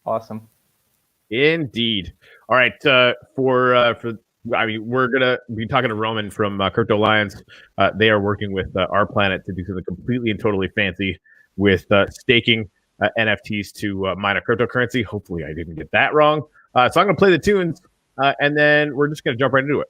Awesome. Indeed. All right. We're gonna be talking to Roman from Crypto Alliance. They are working with our planet to do something completely and totally fancy with staking NFTs to mine a cryptocurrency. Hopefully, I didn't get that wrong. So I'm gonna play the tunes, and then we're just gonna jump right into it.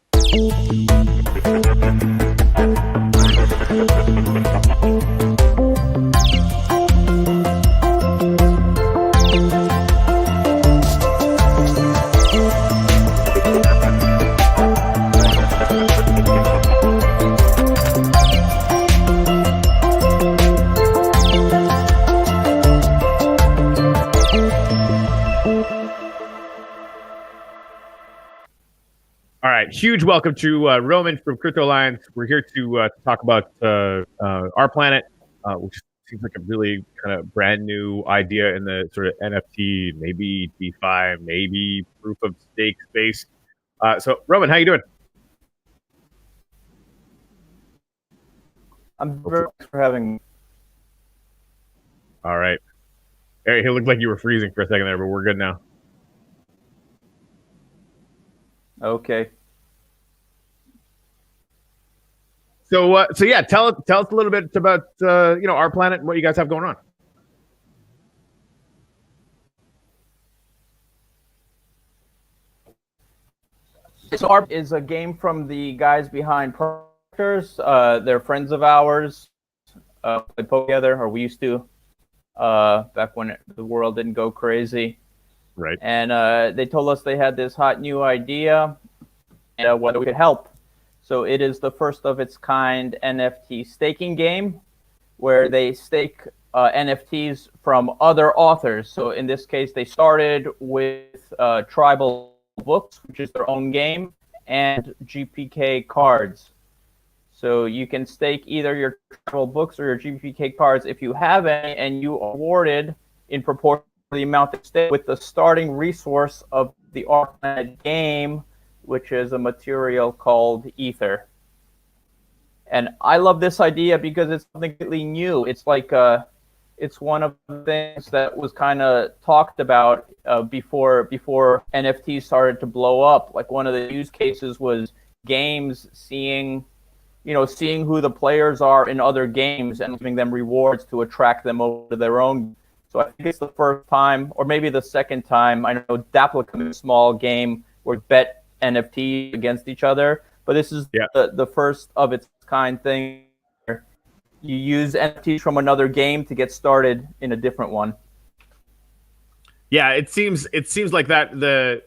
All right, huge welcome to Roman from Crypto Alliance. We're here to talk about our planet, which seems like a really kind of brand new idea in the sort of NFT, maybe DeFi, maybe proof of stake space. So, Roman, how you doing? I'm very thanks for having me. All right. Hey, it looked like you were freezing for a second there, but we're good now. Okay. So yeah, tell us a little bit about our planet and what you guys have going on. So ARP is a game from the guys behind Proctors. They're friends of ours. Play poker together, or we used to, back when the world didn't go crazy. Right. And they told us they had this hot new idea and whether we could help. So it is the first of its kind NFT staking game where they stake NFTs from other authors. So in this case, they started with Tribal Books, which is their own game, and GPK cards. So you can stake either your Tribal Books or your GPK cards if you have any, and you are awarded in proportion to the amount they stake with the starting resource of the ARP game, which is a material called Ether. And I love this idea because it's something completely new. It's like it's one of the things that was kind of talked about before NFTs started to blow up. Like one of the use cases was games seeing who the players are in other games and giving them rewards to attract them over to their own. So I think it's the first time, or maybe the second time. I know Daplicum is a small game where bet NFT against each other, but this is the first of its kind thing. You use NFTs from another game to get started in a different one. Yeah, it seems like that.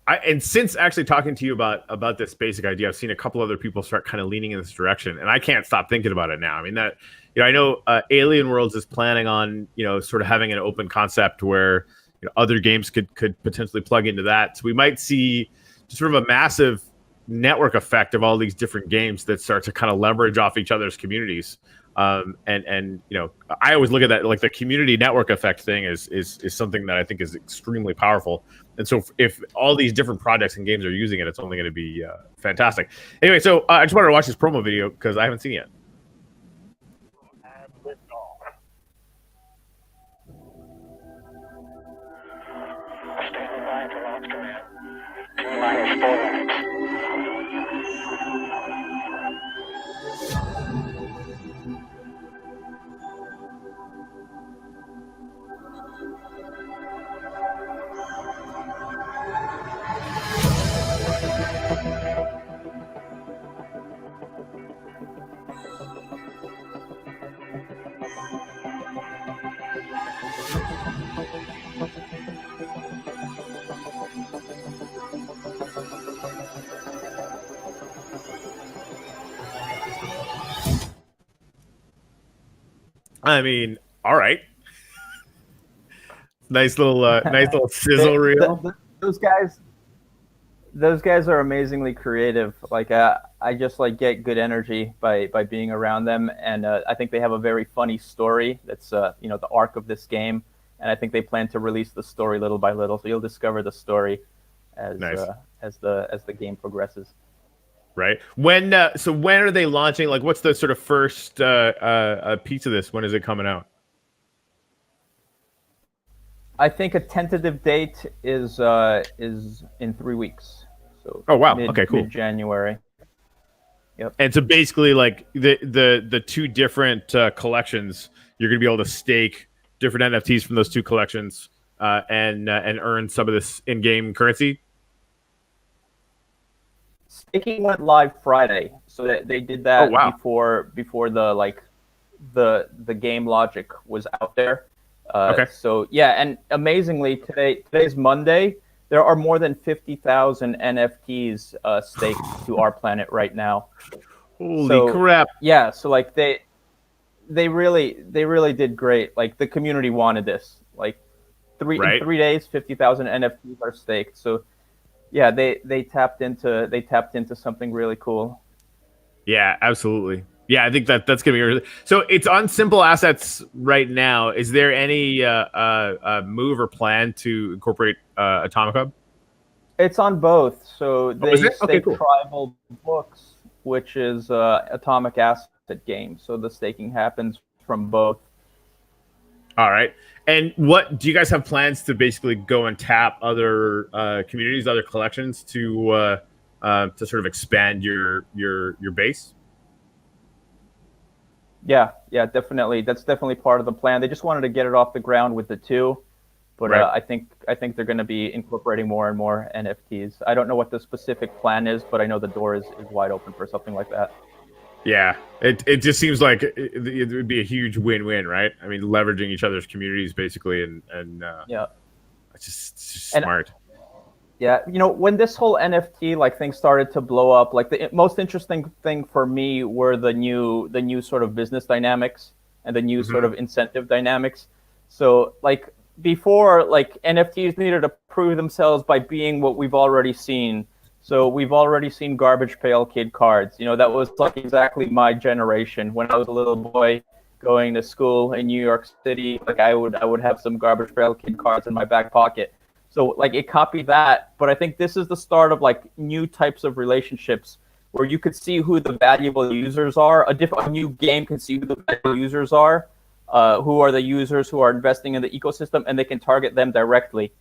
And since actually talking to you about this basic idea, I've seen a couple other people start kind of leaning in this direction, and I can't stop thinking about it now. I mean, that I know Alien Worlds is planning on sort of having an open concept where other games could potentially plug into that. So we might see sort of a massive network effect of all these different games that start to kind of leverage off each other's communities. And I always look at that like the community network effect thing is something that I think is extremely powerful. And so if all these different projects and games are using it, it's only going to be fantastic. Anyway, so I just wanted to watch this promo video because I haven't seen it yet. Standing by to launch command. T-minus 4 minutes. I mean, all right. Nice little sizzle reel. Those guys are amazingly creative. Like I just like get good energy by being around them, and I think they have a very funny story. That's the arc of this game, and I think they plan to release the story little by little. So you'll discover the story as the game progresses. Right. When are they launching? Like, what's the sort of first piece of this? When is it coming out? I think a tentative date is in 3 weeks. So Oh wow. Okay, cool. mid January. Yep. And so basically, like the two different collections, you're going to be able to stake different NFTs from those two collections and earn some of this in-game currency. Staking went live Friday, so they did Oh that wow. before the game logic was out there. Okay. So yeah, and amazingly today's Monday. There are more than 50,000 NFTs staked to our planet right now. Holy So crap. yeah, so like they really did great. Like the community wanted this. Like in Right. 3 days, 50,000 NFTs are staked. So yeah, they tapped into something really cool. Yeah, absolutely. Yeah, I think that's gonna be really. So it's on Simple Assets right now. Is there any move or plan to incorporate Atomic Hub? It's on both. So Oh, is they it? Okay, stake cool. Tribal Books, which is Atomic Asset game. So the staking happens from both. All right. And what do you guys have plans to basically go and tap other communities, other collections to sort of expand your base? Yeah, definitely. That's definitely part of the plan. They just wanted to get it off the ground with the two, but Right. I think they're going to be incorporating more and more NFTs. I don't know what the specific plan is, but I know the door is wide open for something like that. Yeah. It just seems like it would be a huge win-win, right? I mean, leveraging each other's communities basically, and Yeah. it's just And smart. yeah, when this whole NFT like thing started to blow up, like the most interesting thing for me were the new sort of business dynamics and the new sort Hmm. of incentive dynamics. So like before, like NFTs needed to prove themselves by being what we've already seen. So we've already seen Garbage Pail Kid cards. That was like exactly my generation when I was a little boy going to school in New York City. Like I would have some Garbage Pail Kid cards in my back pocket. So like it copied that, but I think this is the start of like new types of relationships where you could see who the valuable users are. A new game can see who the valuable users are, who are the users who are investing in the ecosystem, and they can target them directly.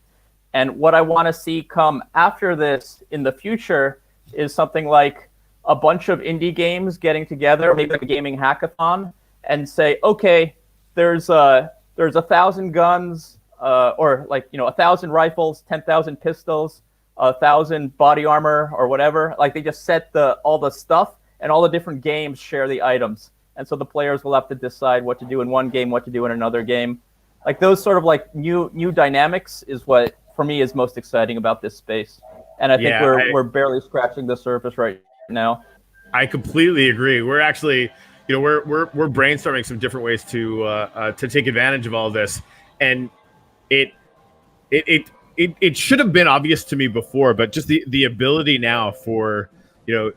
And what I want to see come after this in the future is something like a bunch of indie games getting together, maybe like a gaming hackathon, and say, okay, there's 1,000 guns, or like 1,000 rifles, 10,000 pistols, 1,000 body armor, or whatever. Like they just set all the stuff, and all the different games share the items, and so the players will have to decide what to do in one game, what to do in another game. Like those sort of like new dynamics is what for me is most exciting about this space, and I think Yeah, we're barely scratching the surface right now. I completely agree. We're actually, we're brainstorming some different ways to take advantage of all of this, and it it it it should have been obvious to me before, but just the ability now for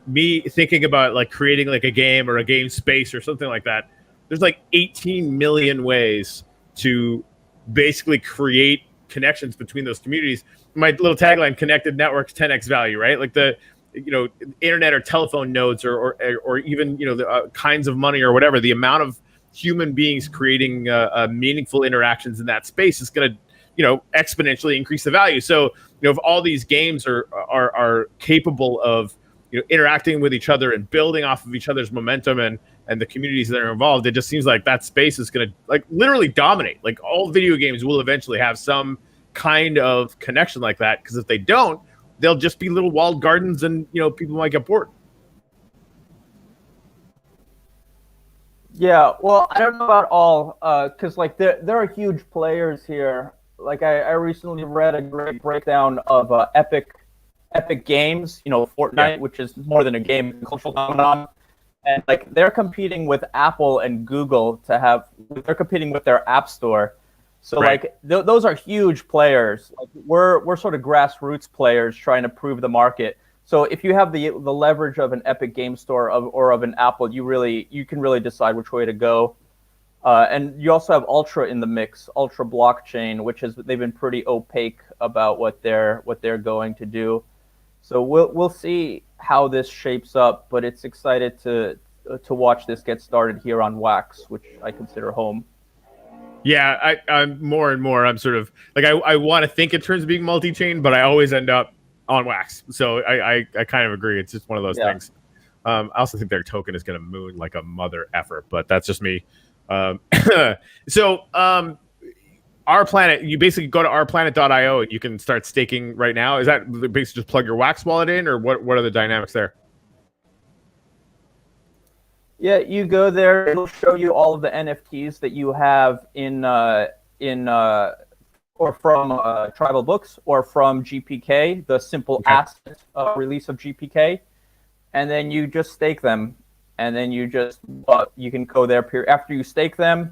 me thinking about like creating like a game or a game space or something like that. There's like 18 million ways to basically create connections between those communities. My little tagline: connected networks, 10x value, right? Like the internet or telephone nodes or even the kinds of money or whatever. The amount of human beings creating meaningful interactions in that space is going to exponentially increase the value. So if all these games are capable of interacting with each other and building off of each other's momentum and the communities that are involved, it just seems like that space is going to like literally dominate. Like all video games will eventually have some kind of connection like that, because if they don't, they'll just be little walled gardens, and people might get bored. Yeah, well, I don't know about all, because like there are huge players here. Like I recently read a great breakdown of Epic Games, Yeah, Fortnite, which is more than a game, it's a cultural phenomenon, and like they're competing with Apple and Google they're competing with their App Store. So right. like those are huge players. Like we're sort of grassroots players trying to prove the market. So if you have the leverage of an Epic Game Store or of an Apple, you can really decide which way to go. And you also have Ultra in the mix, Ultra Blockchain, which they've been pretty opaque about what they're going to do. So we'll see how this shapes up, but it's excited to watch this get started here on Wax, which I consider home. Yeah, I'm more and more. I'm sort of like I want to think in terms of being multi-chain, but I always end up on Wax. So I kind of agree. It's just one of those things. I also think their token is going to moon like a mother effer, but that's just me. Um, so Our Planet, you basically go to ourplanet.io and you can start staking right now. Is that basically just plug your Wax wallet in, or what are the dynamics there? Yeah, you go there. It'll show you all of the NFTs that you have or from Tribal Books or from GPK, the simple asset release of GPK, and then you just stake them, and then you can go there. After you stake them,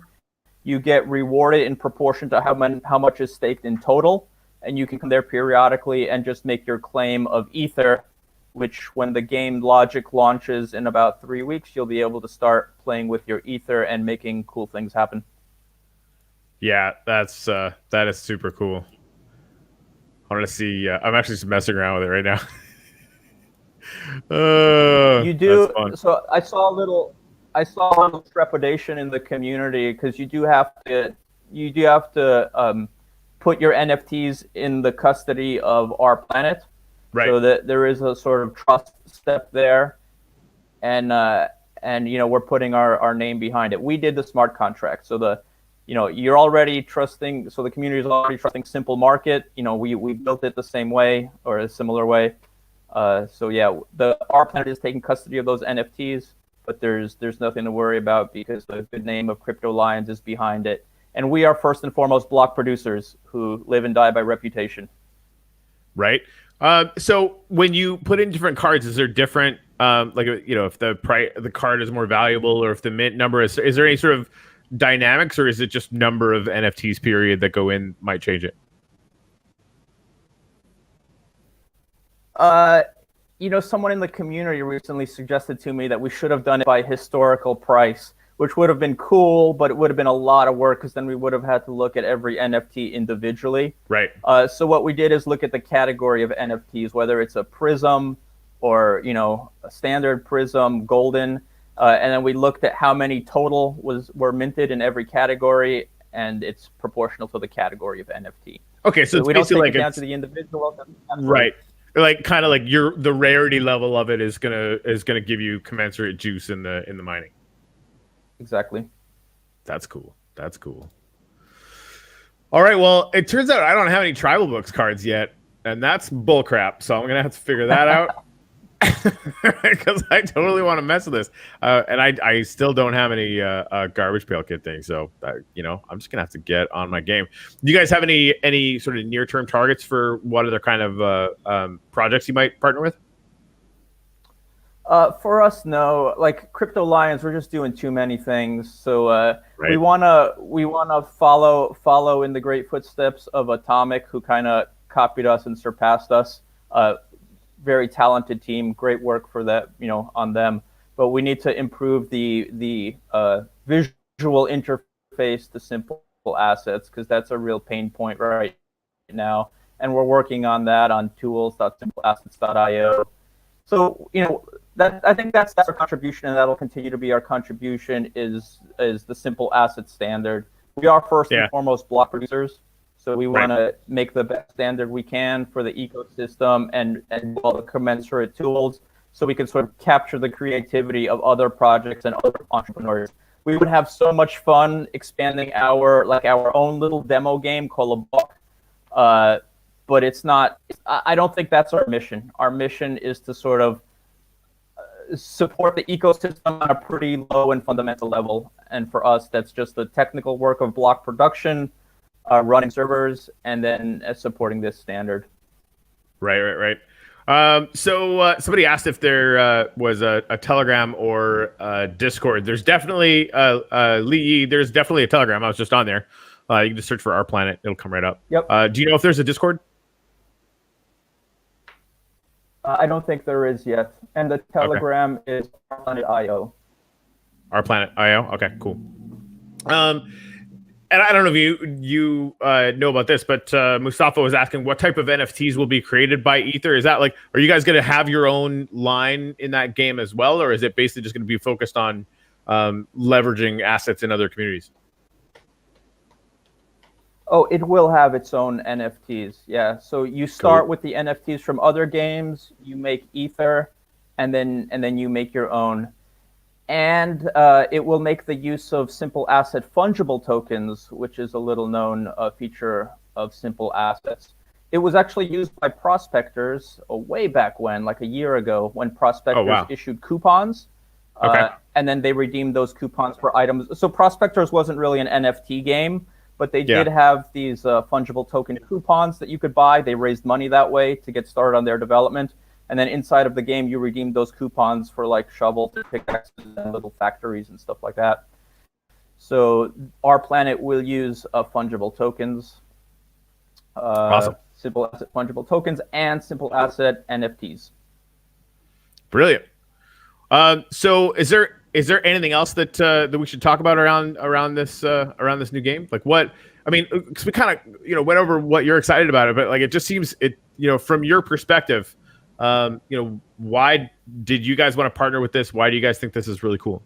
you get rewarded in proportion to how much is staked in total, and you can come there periodically and just make your claim of Ether, which when the game Logic launches in about 3 weeks, you'll be able to start playing with your Ether and making cool things happen. Yeah, that is super cool. I want to see. I'm actually just messing around with it right now. You do. So I saw a little trepidation in the community because you do have to put your NFTs in the custody of Our Planet. Right. So that there is a sort of trust step there, and we're putting our name behind it. We did the smart contract, so you're already trusting. So the community is already trusting Simple Market. We built it the same way or a similar way. So yeah, Our Planet is taking custody of those NFTs, but there's nothing to worry about because the good name of Crypto Lions is behind it, and we are first and foremost block producers who live and die by reputation. Right. So when you put in different cards, is there different, if the card is more valuable or if the mint number is there any sort of dynamics, or is it just number of NFTs period that go in might change it? Someone in the community recently suggested to me that we should have done it by historical price, which would have been cool, but it would have been a lot of work because then we would have had to look at every NFT individually. Right. So what we did is look at the category of NFTs, whether it's a Prism or, a standard Prism, golden, and then we looked at how many total were minted in every category, and it's proportional to the category of NFT. Okay, so we don't take it down to the individual. Right. Like kind of like the rarity level of it is gonna give you commensurate juice in the mining. Exactly. That's cool. All right. Well, it turns out I don't have any Tribal Books cards yet, and that's bullcrap. So I'm gonna have to figure that out because I totally want to mess with this. And I still don't have any garbage pail kit thing. So I'm just gonna have to get on my game. Do you guys have any sort of near term targets for what other kind of projects you might partner with? For us, no. Like Crypto Lions, we're just doing too many things. So we wanna follow in the great footsteps of Atomic, who kind of copied us and surpassed us. Very talented team, great work for that, on them. But we need to improve the visual interface to simple assets because that's a real pain point right now, and we're working on that on tools.simpleassets.io. So I think that's our contribution, and that'll continue to be our contribution is the simple asset standard. We are first and foremost block producers, so we want to make the best standard we can for the ecosystem and all the commensurate tools, so we can sort of capture the creativity of other projects and other entrepreneurs. We would have so much fun expanding our own little demo game called a book, but it's not. I don't think that's our mission. Our mission is to sort of support the ecosystem on a pretty low and fundamental level. And for us, that's just the technical work of block production, running servers, and then supporting this standard. Right. So somebody asked if there was a Telegram or a Discord. There's definitely Lee. There's definitely a Telegram. I was just on there. You can just search for Our Planet. It'll come right up. Yep. Do you know if there's a Discord? I don't think there is yet. And the Telegram is ourplanet.io. Ourplanet.io. Okay, cool. And I don't know if you know about this, but Mustafa was asking what type of NFTs will be created by Ether. Is that are you guys going to have your own line in that game as well, or is it basically just going to be focused on leveraging assets in other communities? Oh, it will have its own NFTs. Yeah. So you start Cool. with the NFTs from other games, you make Ether, and then you make your own. And it will make the use of simple asset fungible tokens, which is a little known feature of simple assets. It was actually used by prospectors way back when, like a year ago, when Oh prospectors wow. issued coupons, Okay. and then they redeemed those coupons for items. So prospectors wasn't really an NFT game, but they Yeah. did have these fungible token coupons that you could buy. They raised money that way to get started on their development. And then inside of the game, you redeem those coupons for like shovels and pickaxes and little factories and stuff like that. So our planet will use fungible tokens, Awesome. simple asset fungible tokens, and simple asset NFTs. Brilliant. So is there anything else that that we should talk about around this new game? Like what? I mean, because we kind of went over what you're excited about it, but like it just seems from your perspective, why did you guys want to partner with this? Why do you guys think this is really cool?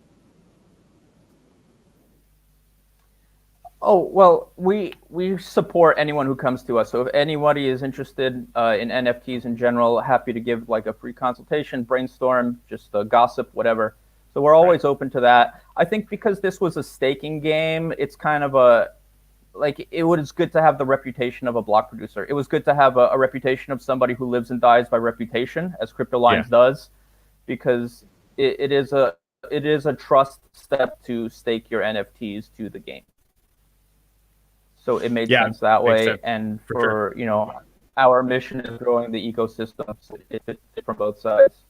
Oh, well, we support anyone who comes to us. So if anybody is interested in NFTs in general, happy to give like a free consultation, brainstorm, just gossip, whatever. So we're Right. always open to that. I think because this was a staking game, it's kind of a like it was good to have the reputation of a block producer. It was good to have a reputation of somebody who lives and dies by reputation, as Yeah. CryptoLines does, because it is a trust step to stake your NFTs to the game. So it made Yeah. sense that Makes way. sense And for sure. for our mission is growing the ecosystem, so it fits from both sides.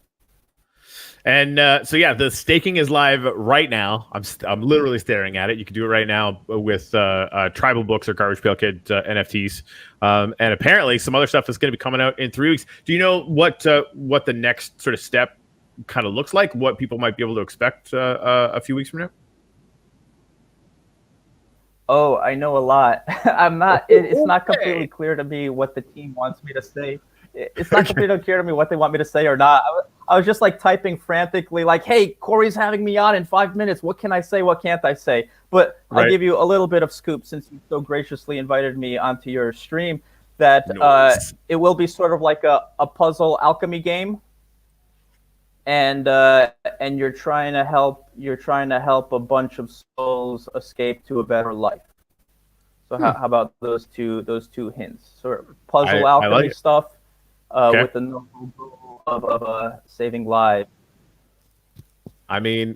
And so yeah, the staking is live right now. I'm literally staring at it. You can do it right now with Tribal Books or Garbage Pail Kid NFTs, and apparently some other stuff is going to be coming out in 3 weeks. Do you know what the next sort of step kind of looks like? What people might be able to expect a few weeks from now? Oh, I know a lot. I'm not. It's not completely Okay. clear to me what the team wants me to say. It's not Okay. completely clear to me what they want me to say or not. I was just like typing frantically, like, "Hey, Corey's having me on in 5 minutes. What can I say? What can't I say?" But I'll Right. give you a little bit of scoop since you so graciously invited me onto your stream. That Noise. it will be sort of like a puzzle alchemy game, and you're trying to help a bunch of souls escape to a better life. So how about those two hints? Sort of puzzle I like alchemy it. stuff Okay. with the noble goal of saving lives. I mean,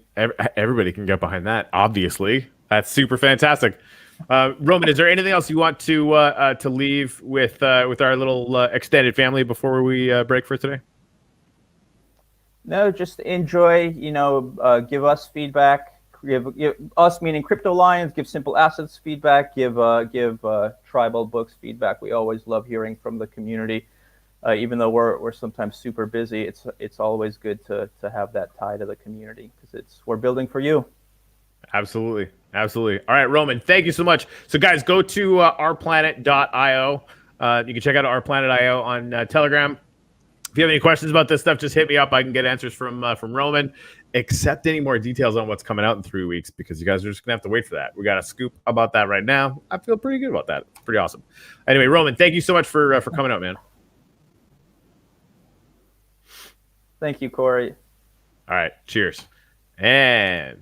everybody can get behind that. Obviously, that's super fantastic. Roman, is there anything else you want to leave with our little extended family before we break for today? No, just enjoy. Give us feedback. Give us, meaning Crypto Lions. Give Simple Assets feedback. Give Tribal Books feedback. We always love hearing from the community. Even though we're sometimes super busy, it's always good to have that tie to the community because we're building for you. Absolutely. Absolutely. All right, Roman, thank you so much. So, guys, go to ourplanet.io. You can check out ourplanet.io on Telegram. If you have any questions about this stuff, just hit me up. I can get answers from Roman. Accept any more details on what's coming out in 3 weeks because you guys are just gonna have to wait for that. We got a scoop about that right now. I feel pretty good about that. It's pretty awesome. Anyway, Roman, thank you so much for coming out, man. Thank you, Corey. All right, cheers. And